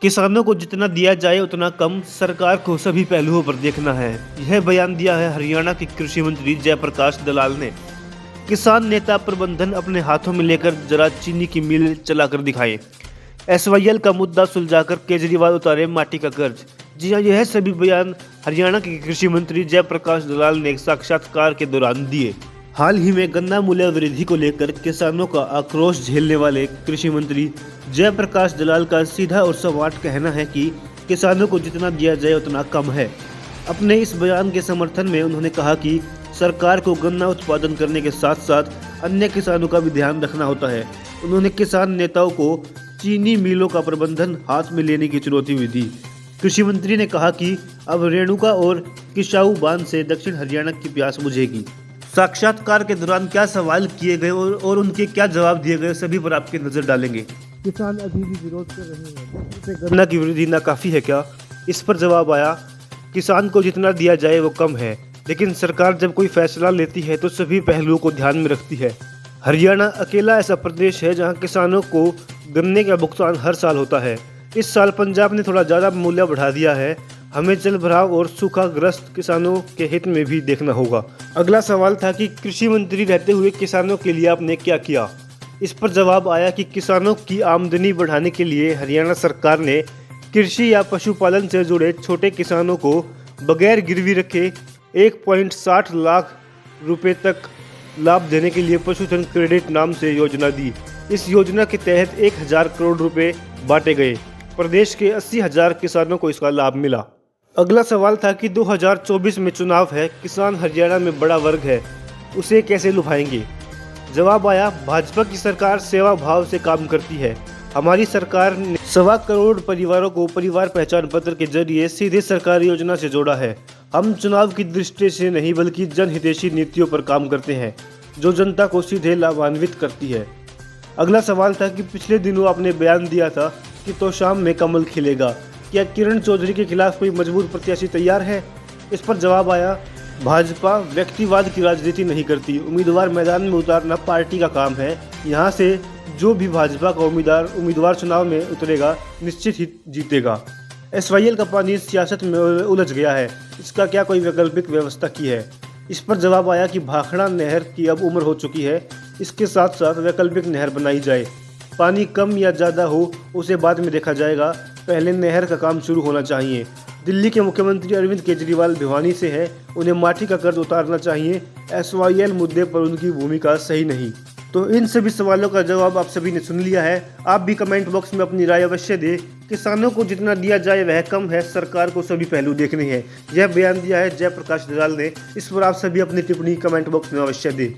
किसानों को जितना दिया जाए उतना कम, सरकार को सभी पहलुओं पर देखना है। यह बयान दिया है हरियाणा के कृषि मंत्री जयप्रकाश दलाल ने। किसान नेता प्रबंधन अपने हाथों में लेकर जरा चीनी की मिल चलाकर दिखाएं। एसवाईएल का मुद्दा सुलझाकर केजरीवाल उतारे माटी का कर्ज। जी हाँ, यह सभी बयान हरियाणा के कृषि मंत्री जयप्रकाश दलाल ने एक साक्षात्कार के दौरान दिए। हाल ही में गन्ना मूल्य वृद्धि को लेकर किसानों का आक्रोश झेलने वाले कृषि मंत्री जयप्रकाश दलाल का सीधा और सपाट कहना है कि किसानों को जितना दिया जाए उतना कम है। अपने इस बयान के समर्थन में उन्होंने कहा कि सरकार को गन्ना उत्पादन करने के साथ साथ अन्य किसानों का भी ध्यान रखना होता है। उन्होंने किसान नेताओं को चीनी मिलों का प्रबंधन हाथ में लेने की चुनौती भी दी। कृषि मंत्री ने कहा कि अब रेणुका और किसाऊ बांध से दक्षिण हरियाणा की प्यास बुझेगी। साक्षात्कार के दौरान क्या सवाल किए गए और उनके क्या जवाब दिए गए, सभी पर आपकी नजर डालेंगे। किसान अभी भी विरोध कर रहे हैं, गन्ना की वृद्धि नाकाफी है क्या? इस पर जवाब आया, किसान को जितना दिया जाए वो कम है, लेकिन सरकार जब कोई फैसला लेती है तो सभी पहलुओं को ध्यान में रखती है। हरियाणा अकेला ऐसा प्रदेश है जहां किसानों को गन्ने का भुगतान हर साल होता है। इस साल पंजाब ने थोड़ा ज़्यादा मूल्य बढ़ा दिया है। हमें जल भराव और सूखाग्रस्त किसानों के हित में भी देखना होगा। अगला सवाल था कि कृषि मंत्री रहते हुए किसानों के लिए आपने क्या किया? इस पर जवाब आया कि किसानों की आमदनी बढ़ाने के लिए हरियाणा सरकार ने कृषि या पशुपालन से जुड़े छोटे किसानों को बगैर गिरवी रखे 1.60 लाख रुपए तक लाभ देने के लिए पशुधन क्रेडिट नाम से योजना दी। इस योजना के तहत 1000 करोड़ रुपए बांटे गए। प्रदेश के 80,000 किसानों को इसका लाभ मिला। अगला सवाल था कि 2024 में चुनाव है, किसान हरियाणा में बड़ा वर्ग है, उसे कैसे लुभाएंगे? जवाब आया, भाजपा की सरकार सेवा भाव से काम करती है। हमारी सरकार ने 1.25 करोड़ परिवारों को परिवार पहचान पत्र के जरिए सीधे सरकारी योजना से जोड़ा है। हम चुनाव की दृष्टि से नहीं बल्कि जनहितैषी नीतियों पर काम करते हैं जो जनता को सीधे लाभान्वित करती है। अगला सवाल था कि पिछले दिनों आपने बयान दिया था कि तोशाम में कमल खिलेगा, क्या किरण चौधरी के खिलाफ कोई मजबूत प्रत्याशी तैयार है? इस पर जवाब आया, भाजपा व्यक्तिवाद की राजनीति नहीं करती, उम्मीदवार मैदान में उतारना पार्टी का काम है। यहाँ से जो भी भाजपा का उम्मीदवार चुनाव में उतरेगा निश्चित ही जीतेगा। एसवाईएल का पानी सियासत में उलझ गया है, इसका क्या कोई वैकल्पिक व्यवस्था की है? इस पर जवाब आया कि भाखड़ा नहर की अब उम्र हो चुकी है, इसके साथ साथ वैकल्पिक नहर बनाई जाए। पानी कम या ज़्यादा हो उसे बाद में देखा जाएगा, पहले नहर का काम शुरू होना चाहिए। दिल्ली के मुख्यमंत्री अरविंद केजरीवाल भिवानी से हैं, उन्हें माटी का कर्ज उतारना चाहिए। एसवाईएल मुद्दे पर उनकी भूमिका सही नहीं। तो इन सभी सवालों का जवाब आप सभी ने सुन लिया है। आप भी कमेंट बॉक्स में अपनी राय अवश्य दें। किसानों को जितना दिया जाए वह कम है, सरकार को सभी पहलू देखने हैं। यह बयान दिया है जयप्रकाश दलाल ने। इस पर आप सभी अपनी टिप्पणी कमेंट बॉक्स में अवश्य दें।